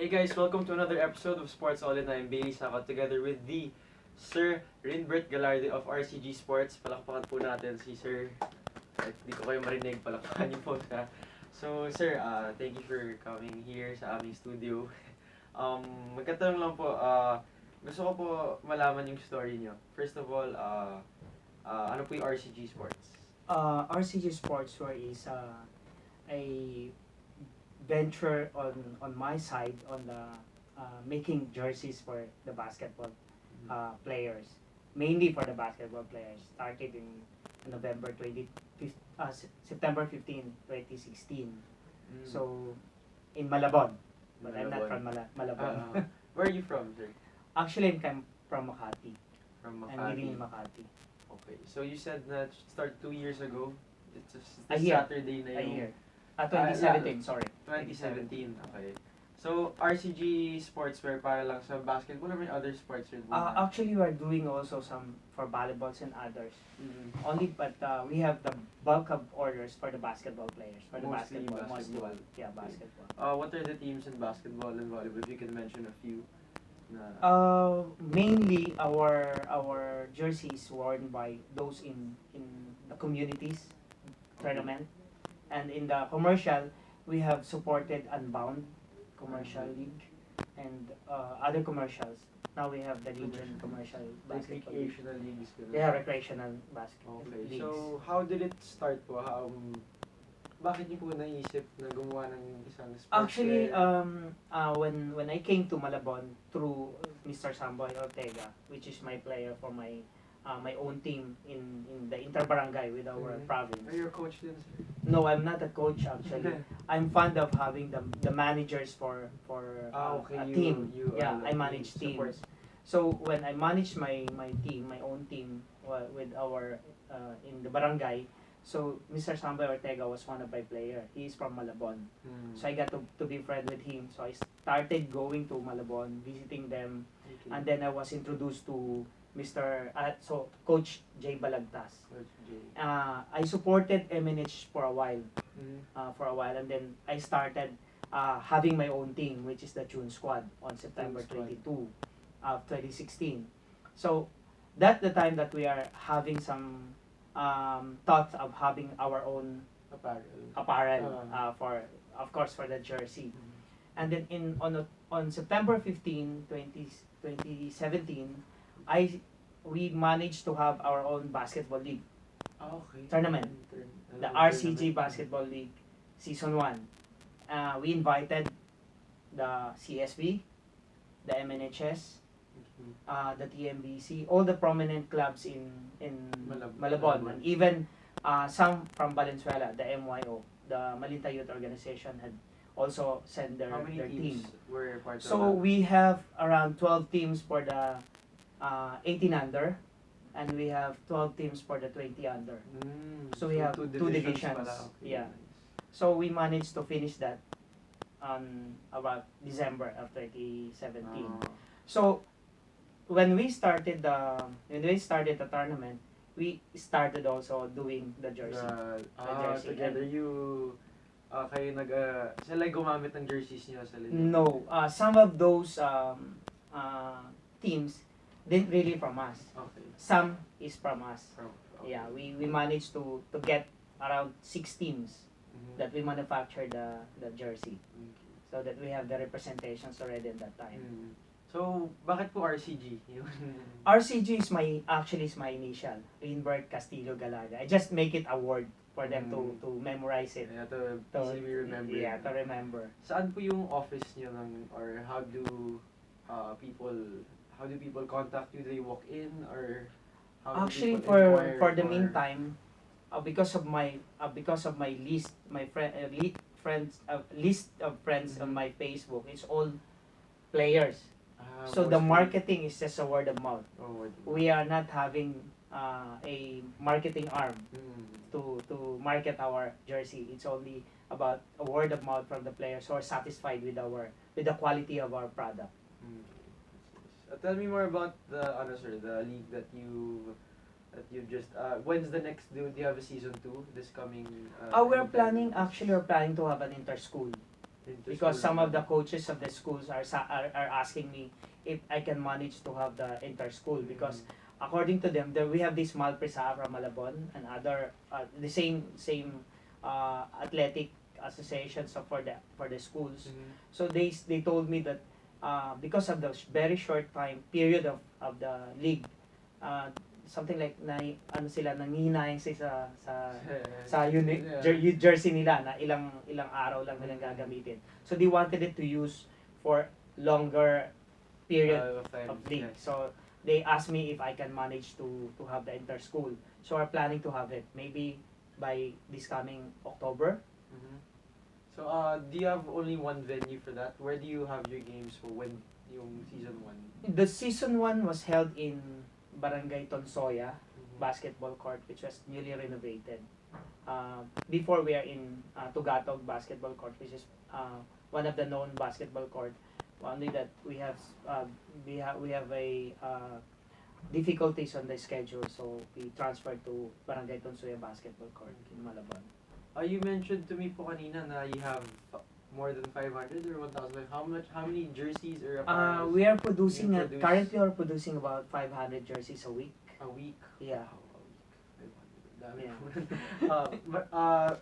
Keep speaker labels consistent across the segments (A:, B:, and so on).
A: Hey guys, welcome to another episode of Sports All In. I'm Bailey Saka together with the Sir Rinbert Galarde of Arceegee Sports. Palakpakan po natin si Sir. Kahit di ko kayo marinig, palakpakan niyo po siya. So Sir, thank you for coming here sa aming studio. Magkatanong lang po, gusto ko po malaman yung story niyo. First of all, ano po yung Arceegee Sports?
B: Arceegee Sportswear is a venture on my side on the making jerseys for the basketball players, mainly for the basketball players. Started in November 20, September 15, 2016. So in Malabon, but I'm not from Malabon.
A: Where are you from, sir?
B: Actually, I'm from Makati.
A: From
B: I'm
A: Makati.
B: living in Makati.
A: Okay. So you said that start 2 years ago. It's
B: A
A: this
B: year.
A: Saturday na
B: A
A: yung
B: year. 2017, sorry.
A: 2017. Okay. So Arceegee Sportswear para lang sa basketball or may other sports rin po?
B: Actually, we're doing also some for volleyballs and others.
A: Mhm.
B: Only, but we have the bulk of orders for the basketball players. For the
A: Mostly
B: basketball,
A: basketball.
B: yeah, basketball.
A: What are the teams in basketball and volleyball? If you can mention a few. Na,
B: Mainly our jersey is worn by those in the communities tournament, and in the commercial we have supported Unbound commercial league and other commercials. Now we have the Legion commercial
A: like
B: basketball league.
A: recreational leagues. ganun.
B: Yeah, recreational basketball
A: Okay.
B: leagues.
A: So how did it start po? Bakit niyo po naisip na gumawa ng isang sportswear?
B: Actually, when I came to Malabon through Mr. Samboy Ortega, which is my player for my own team in the interbarangay with our province.
A: Are you a coach din, sir?
B: No, I'm not a coach actually. I'm fond of having the managers for
A: Okay.
B: a
A: You-
B: team.
A: you are
B: Yeah,
A: the
B: I manage
A: support.
B: teams. So when I manage my team, my own team with our in the barangay, so Mr. Samboy Ortega was one of my player. He is from Malabon. So I got to be friend with him. So I started going to Malabon, visiting them,
A: Okay.
B: and then I was introduced to Coach Jay Balagtas.
A: Coach J.
B: I supported MNH for a while,
A: Mhm.
B: and then I started having my own team, which is the Tune Squad, on September
A: Tune Squad.
B: 22 of 2016. So that's the time that we are having some thoughts of having our own apparel for, of course, for the jersey.
A: Mhm.
B: And then on September 15, 2017, we managed to have our own basketball league,
A: Okay.
B: tournament. The Arceegee Basketball League Season 1. We invited the CSB, the MNHS, the TMBC, all the prominent clubs in Malabon, and even some from Valenzuela, the MYO, the Malinta Youth Organization, had also sent
A: How many
B: their team.
A: teams were part of
B: So
A: that?
B: we have around 12 teams for the 18 under, and we have 12 teams for the 20 under. So we have two divisions.
A: pala. Okay,
B: Yeah.
A: nice.
B: So we managed to finish that on about December of 2017. So when we started the tournament, we started also doing the jersey. Jersey.
A: Together kayo sila gumamit ng jerseys niyo sa loob?
B: No, some of those teams didn't really from us.
A: Okay.
B: Some is from us.
A: Okay.
B: Yeah, we managed to get around 6 teams
A: Mhm.
B: that we manufactured the jersey,
A: Okay.
B: so that we have the representations already at that time.
A: Mhm. So, bakit po RCG?
B: RCG is actually my initial, Rinbert Galarde. I just make it a word for them to memorize it.
A: Yeah, to easily remember.
B: Yeah, to remember.
A: Saan po yung office niyo or how do people contact you? Do they walk in or how do
B: Actually,
A: people inquire
B: for the meantime, because of my list, my list of friends on my Facebook, it's all players. So the
A: mostly-
B: marketing is just a word of mouth.
A: Oh,
B: We are not having a marketing arm
A: Mm.
B: to market our jersey. It's only about a word of mouth from the players who are satisfied with the quality of our product.
A: Mm. Tell me more about the league that you just when's the next do you have a season 2 this coming
B: We're planning to have an inter-school because some of the coaches of the schools are asking me if I can manage to have the inter-school, because according to them, we have this Malpresa from Malabon and other the same athletic associations for the schools. So they told me that because of the very short time period of the league, something like nangihinayang sa jersey nila na ilang araw lang nilang gagamitin. So they wanted it to use for longer period of league.
A: Yes.
B: So they asked me if I can manage to have the inter-school. So we're planning to have it maybe by this coming October.
A: So do you have only one venue for that? Where do you have your games for when yung season 1?
B: The season 1 was held in Barangay Tonsoya basketball court, which was newly renovated. Before we are in Tugatog basketball court, which is one of the known basketball court. Only that we have a difficulties on the schedule, so we transferred to Barangay Tonsoya basketball court in Malabon.
A: You mentioned to me po kanina na you have more than 500 or 1,000. How many jerseys or apparels?
B: We are producing
A: You produce-
B: currently we're producing about 500 jerseys a week.
A: a week?
B: Yeah.
A: Wow, a week. 500. Dami
B: Yeah.
A: po.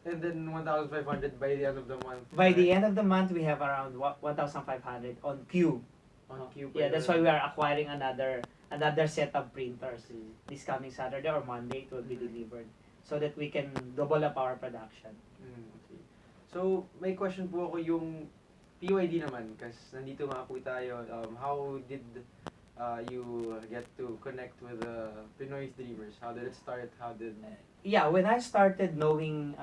A: And then 1,500 by the end of the month.
B: By the
A: right?
B: end of the month, we have around 1,500 on queue.
A: On queue
B: Yeah,
A: pa
B: that's
A: yun.
B: why we are acquiring another set of printers. This coming Saturday or Monday, it will be delivered so that we can double up our production.
A: Okay. So, may question po ako yung PYD naman, kasi nandito nga po tayo. How did you get to connect with the Pinoy Dreamers? How did it start? How did...
B: Yeah, when I started knowing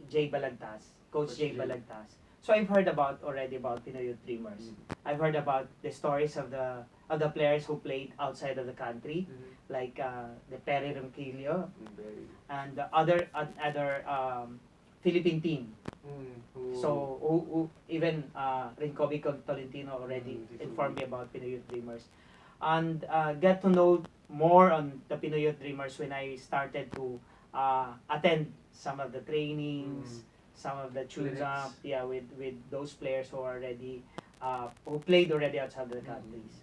B: Jay Balagtas, Coach Jay
A: Jay.
B: Balagtas, so I've heard already about Pinoy Youth Dreamers. I've heard about the stories of the players who played outside of the country, like the Perry Ronquillo
A: Very...
B: and the other Philippine team. So who even Rincobi Tolentino already informed me about Pinoy Youth Dreamers, and get to know more on the Pinoy Youth Dreamers when I started to attend some of the trainings, some of the tunes up, with those players who already who played already outside the countries.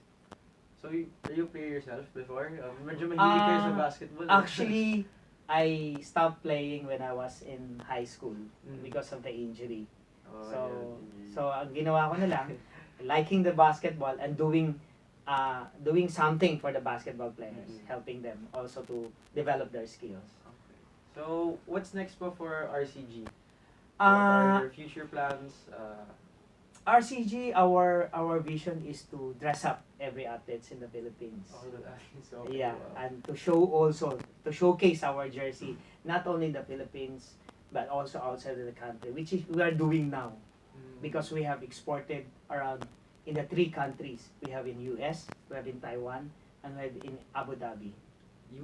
A: So, are you a player yourself before? Medyo mahilig kayo sa basketball.
B: Actually, I stopped playing when I was in high school
A: Mm.
B: because of the injury.
A: Oh,
B: So,
A: yeah.
B: so ang ginawa ko na lang, liking the basketball and doing something for the basketball players, helping them also to develop their skills.
A: Okay. So, what's next po for RCG? What are your future plans?
B: RCG, our vision is to dress up every athletes in the Philippines.
A: So,
B: Yeah, and to showcase our jersey not only in the Philippines but also outside of the country, which is we are doing now because we have exported around in the 3 countries. We have in US, we have in Taiwan, and we have in Abu Dhabi.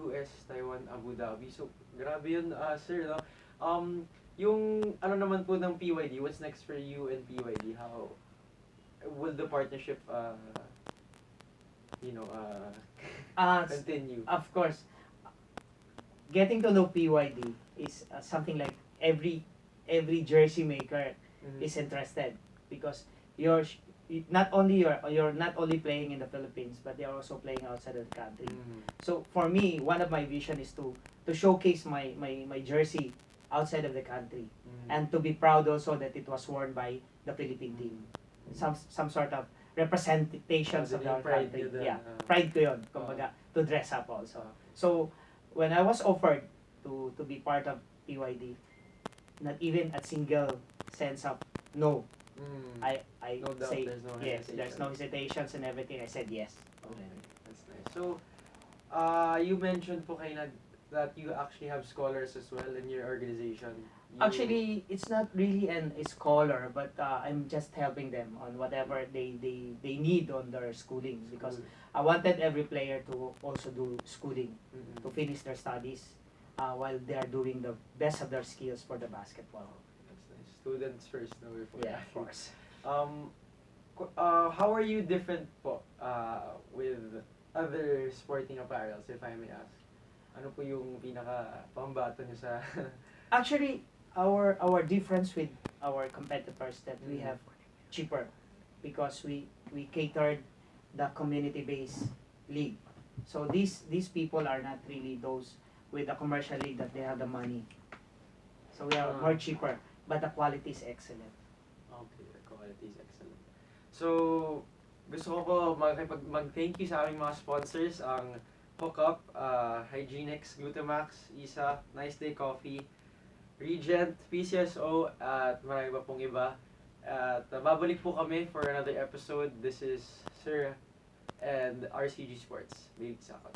A: US, Taiwan, Abu Dhabi. So, grabe yun, sir, no? Yung ano naman po ng PYD, what's next for you and PYD? How will the partnership, continue?
B: Of course, getting to know PYD is something like every jersey maker is interested, because you're not only playing in the Philippines, but they're also playing outside of the country. So for me, one of my vision is to showcase my jersey outside of the country, and to be proud also that it was worn by the Philippine team. Some sort of representations of our
A: pride
B: country.
A: yun din,
B: Yeah, pride ko yun, kumbaga, to dress up also. So when I was offered to be part of PYD, not even a single sense of no. I
A: No doubt,
B: say
A: there's no
B: yes.
A: hesitation.
B: There's no hesitations and everything. I said yes.
A: Okay, that's nice. So, you mentioned po kayo that you actually have scholars as well in your organization.
B: Actually, it's not really a scholar, but I'm just helping them on whatever they need on their schooling, because I wanted every player to also do schooling, to finish their studies while they are doing the best of their skills for the basketball.
A: That's nice. Students first, no, before
B: Yeah, of
A: athletes. How are you different po with other sporting apparels, if I may ask? Ano po yung pinaka pambato niyo sa...
B: Actually, our difference with our competitors that we have cheaper because we catered the community-based league. So these people are not really those with the commercial league that they have the money. So we are more cheaper, but the quality is excellent.
A: Okay, the quality is excellent. So, gusto ko po mag-thank you sa aming mga sponsors, ang Hookup, Hygienix, Glutamax, Isa, Nice Day Coffee, Regent, PCSO, at marami pa pong iba. At babalik po kami for another episode. This is Sir and RCG Sports. Bilig sakot.